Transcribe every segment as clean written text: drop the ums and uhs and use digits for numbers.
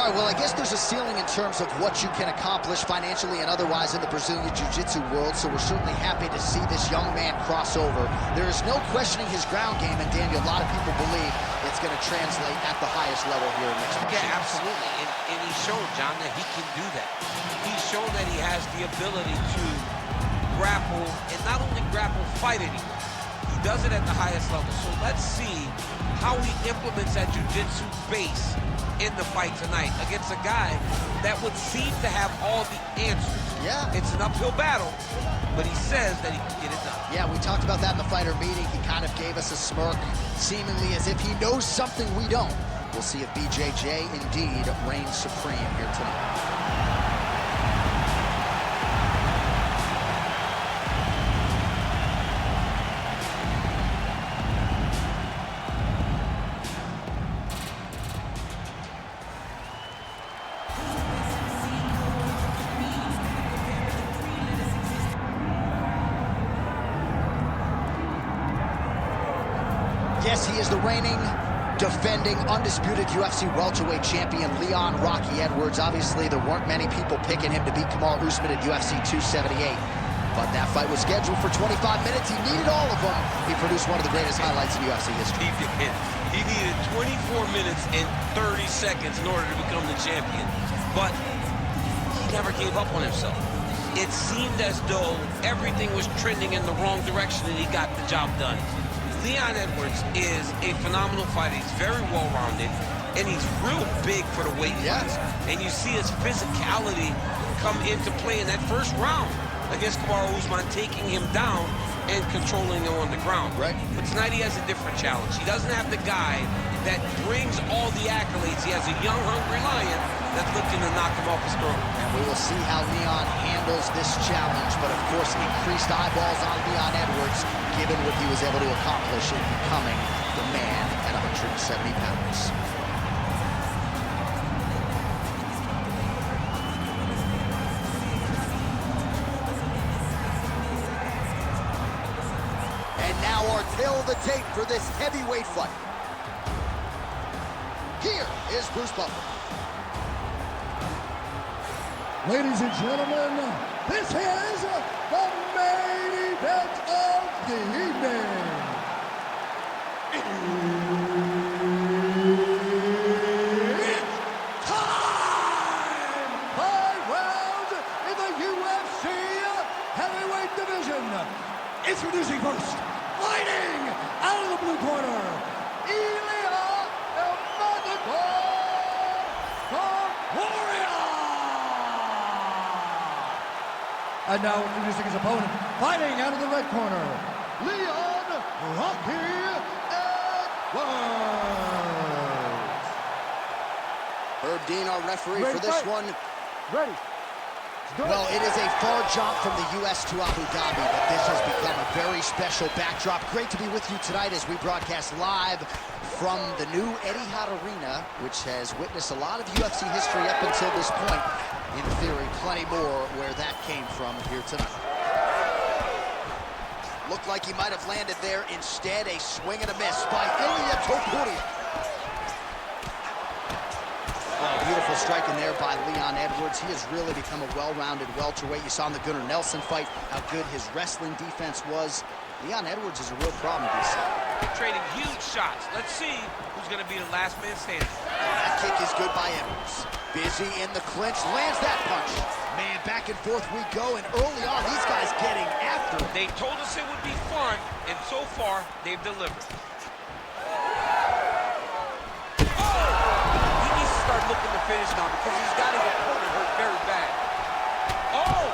All right, well, I guess there's a ceiling in terms of what you can accomplish financially and otherwise in the Brazilian Jiu-Jitsu world, so we're certainly happy to see this young man cross over. There is no questioning his ground game, and Daniel, a lot of people believe it's going to translate at the highest level here in mixed martial arts. Yeah, absolutely, and he's shown, John, that he can do that. He's shown that he has the ability to grapple, and not only grapple, fight anyone. He does it at the highest level, so let's see how he implements that jiu-jitsu base in the fight tonight against a guy that would seem to have all the answers. Yeah. It's an uphill battle, but he says that he can get it done. Yeah, we talked about that in the fighter meeting. He kind of gave us a smirk, seemingly as if he knows something we don't. We'll see if BJJ indeed reigns supreme here tonight. Yes, he is the reigning, defending, undisputed UFC welterweight champion, Leon Rocky Edwards. Obviously, there weren't many people picking him to beat Kamaru Usman at UFC 278. But that fight was scheduled for 25 minutes. He needed all of them. He produced one of the greatest highlights in UFC history. He needed 24 minutes and 30 seconds in order to become the champion. But he never gave up on himself. It seemed as though everything was trending in the wrong direction, and he got the job done. Leon Edwards is a phenomenal fighter. He's very well-rounded, and he's real big for the weight class. And you see his physicality come into play in that first round against Kamaru Usman, taking him down and controlling him on the ground. Right. But tonight he has a different challenge. He doesn't have the guy that brings all the accolades. He has a young, hungry lion that's looking to knock him off his throne. And we will see how Leon handles this challenge, but of course increased eyeballs on Leon Edwards, given what he was able to accomplish in becoming the man at 170 pounds. And now our tail of the tape for this heavyweight fight. Here is Bruce Buffer. Ladies and gentlemen, this is the main event of the evening. It's time! 5 rounds in the UFC heavyweight division. Introducing first, fighting out of the blue corner, Ilia Topuria. And now introducing his opponent, fighting out of the red corner, Leon Rocky Edwards. Herb Dean, our referee for this one. Ready. Well, it is a far jump from the U.S. to Abu Dhabi, but this has become a very special backdrop. Great to be with you tonight as we broadcast live from the new Etihad Arena, which has witnessed a lot of UFC history up until this point. In theory, plenty more where that came from here tonight. Looked like he might have landed there. Instead, a swing and a miss by Ilia Topuria. Oh, beautiful striking there by Leon Edwards. He has really become a well-rounded welterweight. You saw in the Gunnar Nelson fight how good his wrestling defense was. Leon Edwards is a real problem, DC. Trading huge shots. Let's see who's going to be the last man standing. That kick is good by Edwards. Busy in the clinch, lands that punch. Man, back and forth we go, and early on, these guys getting after it. They told us it would be fun, and so far, they've delivered. He needs to start looking to finish now because he's got his opponent hurt very bad. Oh!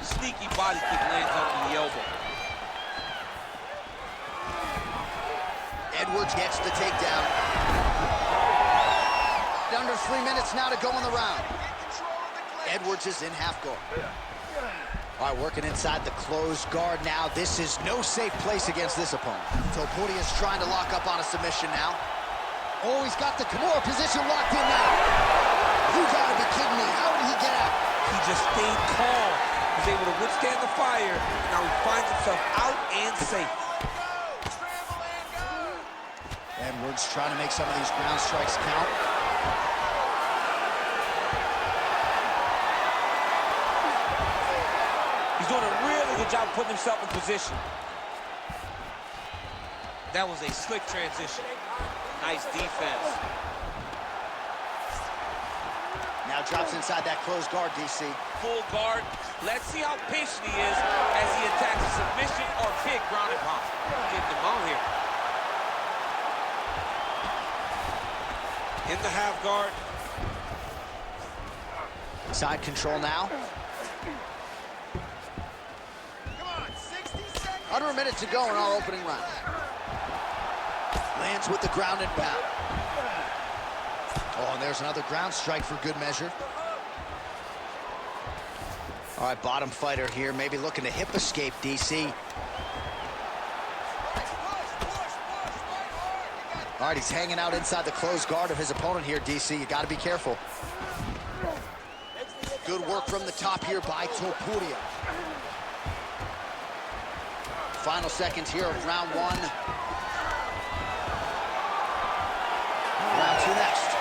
Sneaky body kick lands under the elbow. Edwards gets the takedown. Under 3 minutes now to go in the round. Edwards is in half guard. All right, working inside the closed guard now. This is no safe place against this opponent. Topuria is trying to lock up on a submission now. Oh, he's got the Kimura position locked in now. You gotta be kidding me. How did he get out? He just stayed calm. He's able to withstand the fire. Now he finds himself out and safe. Edwards trying to make some of these ground strikes count. He's doing a really good job putting himself in position. That was a slick transition. Nice defense. Now drops inside that closed guard, DC. Full guard. Let's see how patient he is as he attacks a submission or big ground and pound. Getting him out here. In the half guard. Side control now. Come on, 60 seconds. Under a minute to go in our opening round. Lands with the ground and pound. Oh, and there's another ground strike for good measure. All right, bottom fighter here, maybe looking to hip escape, DC. All right, he's hanging out inside the closed guard of his opponent here, DC. You got to be careful. Good work from the top here by Topuria. Final seconds here of round one. Round two next.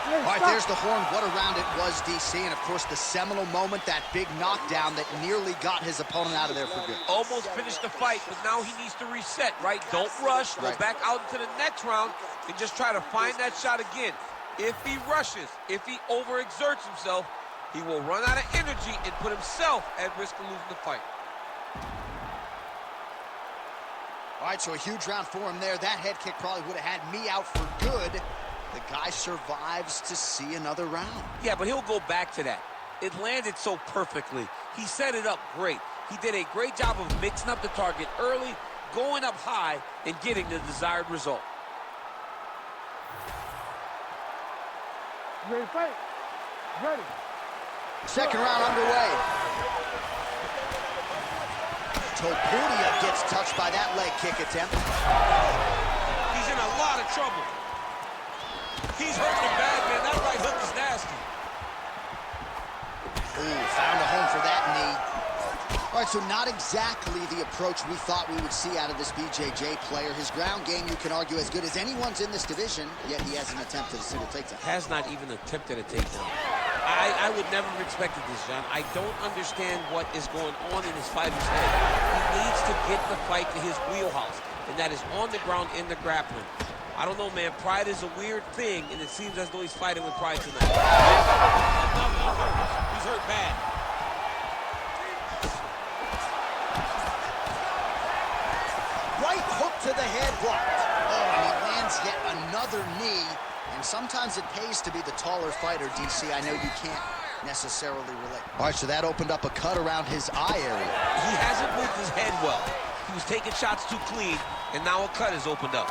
All right, there's the horn. What a round it was, DC. And, of course, the seminal moment, that big knockdown that nearly got his opponent out of there for good. Almost finished the fight, but now he needs to reset, right? Don't rush. Go back out into the next round and just try to find that shot again. If he rushes, if he overexerts himself, he will run out of energy and put himself at risk of losing the fight. All right, so a huge round for him there. That head kick probably would have had me out for good. The guy survives to see another round. Yeah, but he'll go back to that. It landed so perfectly. He set it up great. He did a great job of mixing up the target early, going up high, and getting the desired result. You ready to fight? Ready. Second round underway. Topuria gets touched by that leg kick attempt. He's in a lot of trouble. He's hurting him bad, man. That right hook is nasty. Ooh, found a home for that knee. All right, so not exactly the approach we thought we would see out of this BJJ player. His ground game, you can argue, as good as anyone's in this division, yet he hasn't attempted a single takedown. Has not even attempted a takedown. I would never have expected this, John. I don't understand what is going on in his fighter's head. He needs to get the fight to his wheelhouse, and that is on the ground in the grappling. I don't know, man. Pride is a weird thing, and it seems as though he's fighting with pride tonight. He's hurt bad. Right hook to the head blocked. Oh, and he lands yet another knee. And sometimes it pays to be the taller fighter, DC. I know you can't necessarily relate. All right, so that opened up a cut around his eye area. He hasn't moved his head well. He was taking shots too clean, and now a cut has opened up.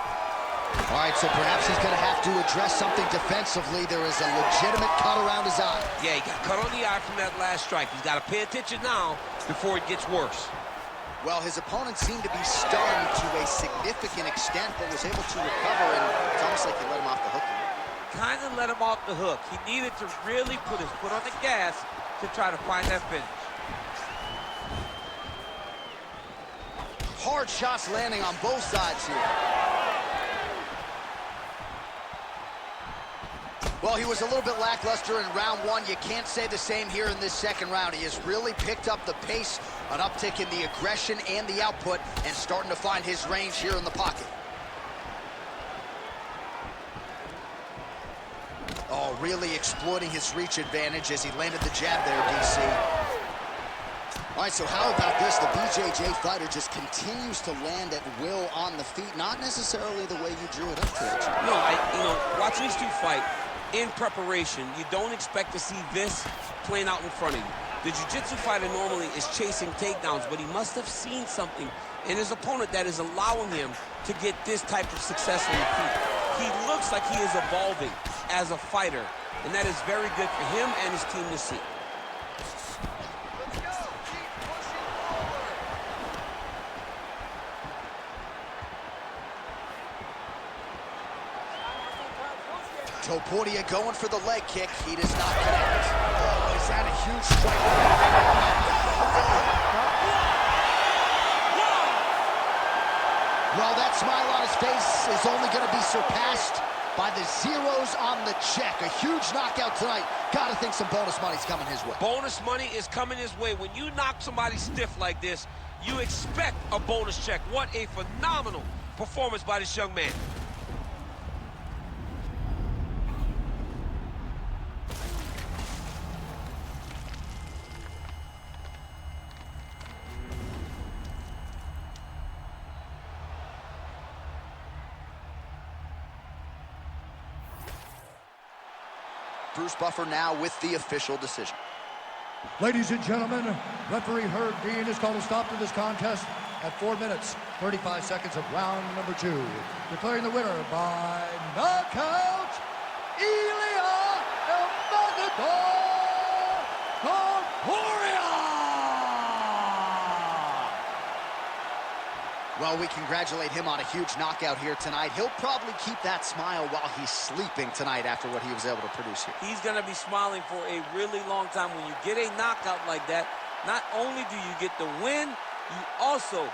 All right, so perhaps he's going to have to address something defensively. There is a legitimate cut around his eye. Yeah, he got cut on the eye from that last strike. He's got to pay attention now before it gets worse. Well, his opponent seemed to be stunned to a significant extent, but was able to recover, and it's almost like he let him off the hook. Kind of let him off the hook. He needed to really put his foot on the gas to try to find that finish. Hard shots landing on both sides here. Well, he was a little bit lackluster in round one. You can't say the same here in this second round. He has really picked up the pace, an uptick in the aggression and the output, and starting to find his range here in the pocket. Oh, really exploiting his reach advantage as he landed the jab there, DC. All right, so how about this? The BJJ fighter just continues to land at will on the feet, not necessarily the way you drew it up towards. Watching these two fight in preparation, you don't expect to see this playing out in front of you. The jiu-jitsu fighter normally is chasing takedowns, but he must have seen something in his opponent that is allowing him to get this type of success on the feet. He looks like he is evolving as a fighter, and that is very good for him and his team to see. Topuria going for the leg kick. He does not connect. Oh, is that a huge strike? Well, that smile on his face is only going to be surpassed by the zeros on the check. A huge knockout tonight. Got to think some bonus money's coming his way. Bonus money is coming his way. When you knock somebody stiff like this, you expect a bonus check. What a phenomenal performance by this young man. Bruce Buffer now with the official decision. Ladies and gentlemen, referee Herb Dean has called a stop to this contest at 4 minutes, 35 seconds of round number 2. Declaring the winner by knockout, Ilia Topuria! Well, we congratulate him on a huge knockout here tonight. He'll probably keep that smile while he's sleeping tonight after what he was able to produce here. He's going to be smiling for a really long time. When you get a knockout like that, not only do you get the win, you also,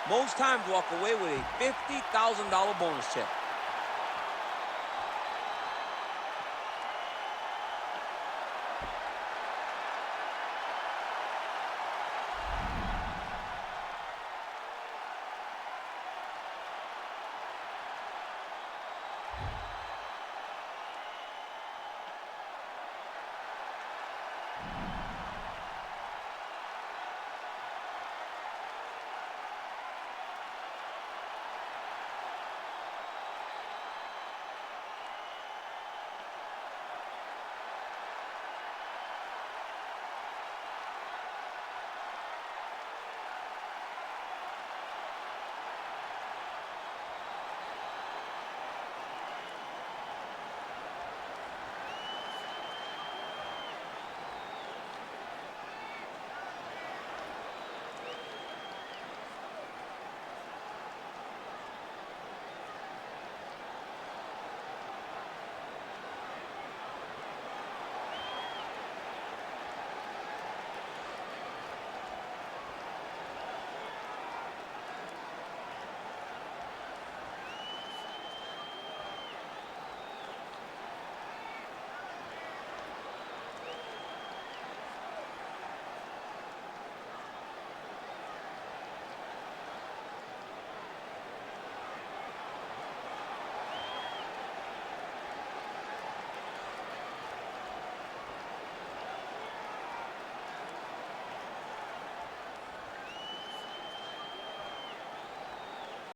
most times, walk away with a $50,000 bonus check.